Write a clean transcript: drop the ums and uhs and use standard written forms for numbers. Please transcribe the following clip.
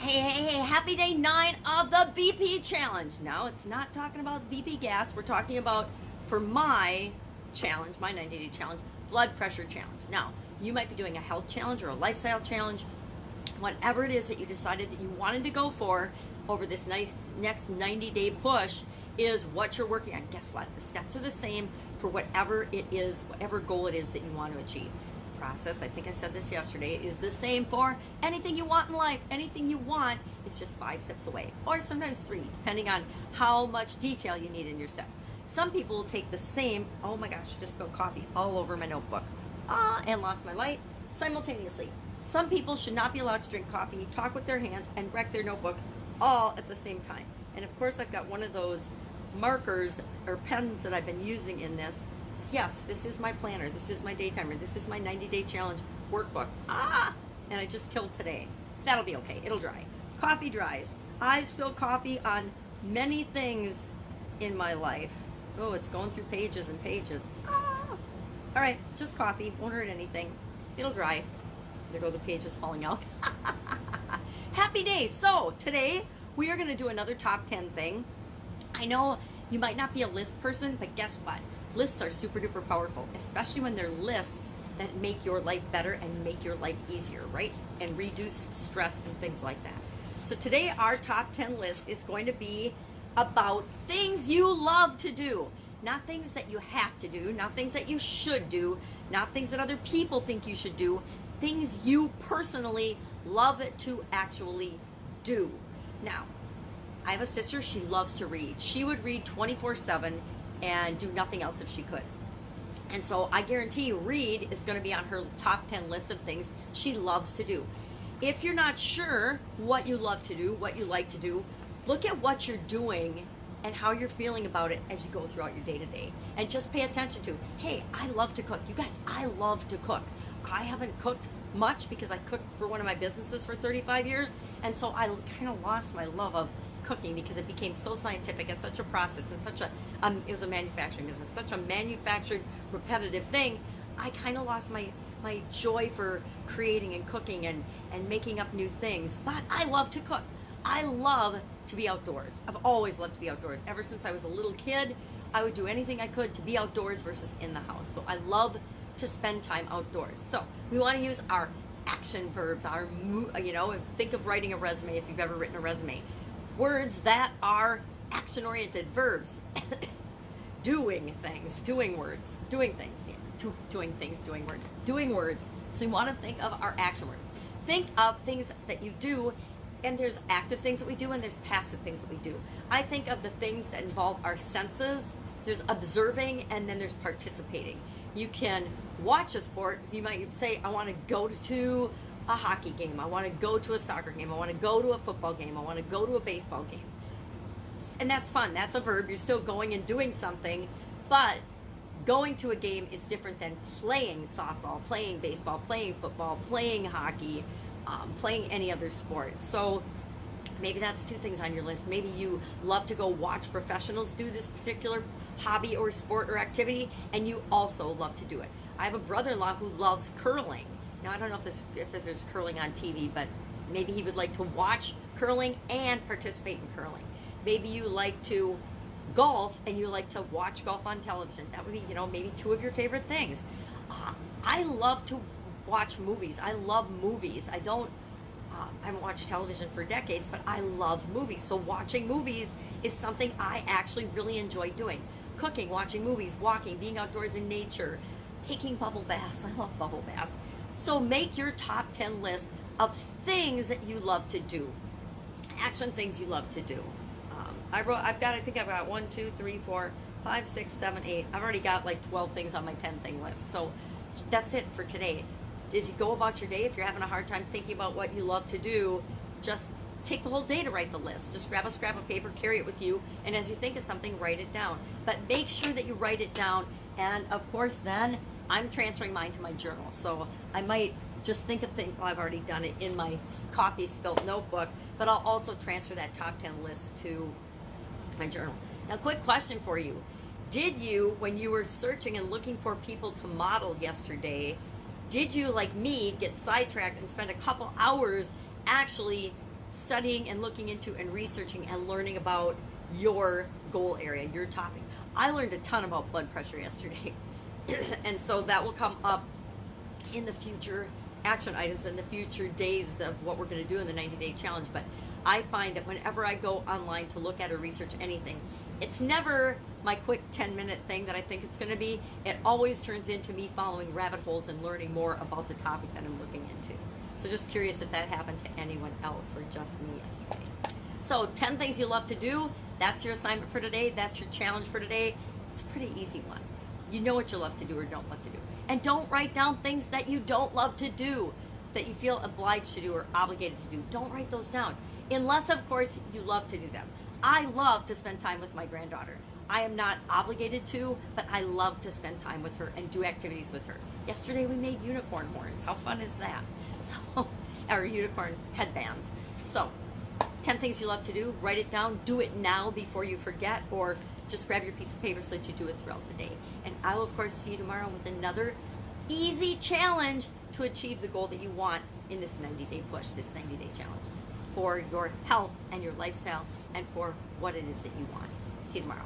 Hey, happy day 9 of the BP challenge. Now, it's not talking about BP gas. We're talking about, for my challenge, my 90-day challenge, blood pressure challenge. Now, you might be doing a health challenge or a lifestyle challenge. Whatever it is that you decided that you wanted to go for over this next 90-day push is what you're working on. Guess what? The steps are the same for whatever it is, whatever goal it is that you want to achieve. Process, I think I said this yesterday, is the same for anything you want in life. Anything you want, it's just 5 steps away, or sometimes 3, depending on how much detail you need in your steps. Some people will take the same, oh my gosh, just spilled coffee all over my notebook, and lost my light simultaneously. Some people should not be allowed to drink coffee, talk with their hands, and wreck their notebook all at the same time. And of course, I've got one of those markers or pens that I've been using in this. Yes, this is my planner, this is my day timer, this is my 90-day challenge workbook. And I just killed today. That'll be okay, it'll dry. Coffee dries. I spill coffee on many things in my life. Oh, it's going through pages and pages. All right, just coffee, won't hurt anything. It'll dry. There go the pages falling out. Happy day. So today we are going to do another top 10 thing. I know you might not be a list person, but guess what? Lists are super duper powerful, especially when they're lists that make your life better and make your life easier, right? And reduce stress and things like that. So today our top 10 list is going to be about things you love to do. Not things that you have to do, not things that you should do, not things that other people think you should do, things you personally love to actually do. Now, I have a sister, she loves to read. She would read 24/7 and do nothing else if she could. And so I guarantee you, read is going to be on her top 10 list of things she loves to do. If you're not sure what you love to do, what you like to do, look at what you're doing and how you're feeling about it as you go throughout your day-to-day. And just pay attention to, hey, I love to cook. You guys, I love to cook. I haven't cooked much because I cooked for one of my businesses for 35 years. And so I kind of lost my love of cooking because it became so scientific and such a process and such a, it was a manufacturing business, such a manufactured, repetitive thing. I kind of lost my joy for creating and cooking and making up new things. But I love to cook. I love to be outdoors. I've always loved to be outdoors. Ever since I was a little kid, I would do anything I could to be outdoors versus in the house. So I love to spend time outdoors. So we want to use our action verbs, think of writing a resume if you've ever written a resume. Words that are action-oriented verbs. Doing things, doing words, doing things, doing things, doing words, doing words. So we want to think of our action words. Think of things that you do, and there's active things that we do and there's passive things that we do. I think of the things that involve our senses. There's observing and then there's participating. You can watch a sport. You might say, I want to go to a hockey game. I want to go to a soccer game. I want to go to a football game. I want to go to a baseball game. And that's fun. That's a verb. You're still going and doing something, but going to a game is different than playing softball, playing baseball, playing football, playing hockey, playing any other sport. So maybe that's 2 things on your list. Maybe you love to go watch professionals do this particular hobby or sport or activity, and you also love to do it. I have a brother-in-law who loves curling. Now, I don't know if there's curling on TV, but maybe he would like to watch curling and participate in curling. Maybe you like to golf and you like to watch golf on television. That would be, maybe 2 of your favorite things. I love to watch movies. I love movies. I haven't watched television for decades, but I love movies. So watching movies is something I actually really enjoy doing. Cooking, watching movies, walking, being outdoors in nature, taking bubble baths. I love bubble baths. So make your top 10 list of things that you love to do. Action things you love to do. I think I've got 1, 2, 3, 4, 5, 6, 7, 8. I've already got like 12 things on my 10 thing list. So that's it for today. As you go about your day, if you're having a hard time thinking about what you love to do, just take the whole day to write the list. Just grab a scrap of paper, carry it with you, and as you think of something, write it down. But make sure that you write it down, and of course then I'm transferring mine to my journal. So I might just think of things, well, I've already done it in my coffee spilt notebook, but I'll also transfer that top 10 list to my journal. Now, quick question for you. Did you, when you were searching and looking for people to model yesterday, did you, like me, get sidetracked and spend a couple hours actually studying and looking into and researching and learning about your goal area, your topic. I learned a ton about blood pressure yesterday. And so that will come up in the future action items in the future days of what we're going to do in the 90-day challenge. But I find that whenever I go online to look at or research anything, it's never my quick 10-minute thing that I think it's going to be. It always turns into me following rabbit holes and learning more about the topic that I'm looking into. So just curious if that happened to anyone else or just me yesterday. So 10 things you love to do. That's your assignment for today. That's your challenge for today. It's a pretty easy one. You know what you love to do or don't love to do. And don't write down things that you don't love to do, that you feel obliged to do or obligated to do. Don't write those down. Unless, of course, you love to do them. I love to spend time with my granddaughter. I am not obligated to, but I love to spend time with her and do activities with her. Yesterday we made unicorn horns. How fun is that? So, or unicorn headbands. So, 10 things you love to do. Write it down. Do it now before you forget, or just grab your piece of paper so that you do it throughout the day. And I will, of course, see you tomorrow with another easy challenge to achieve the goal that you want in this 90-day push, this 90-day challenge, for your health and your lifestyle and for what it is that you want. See you tomorrow.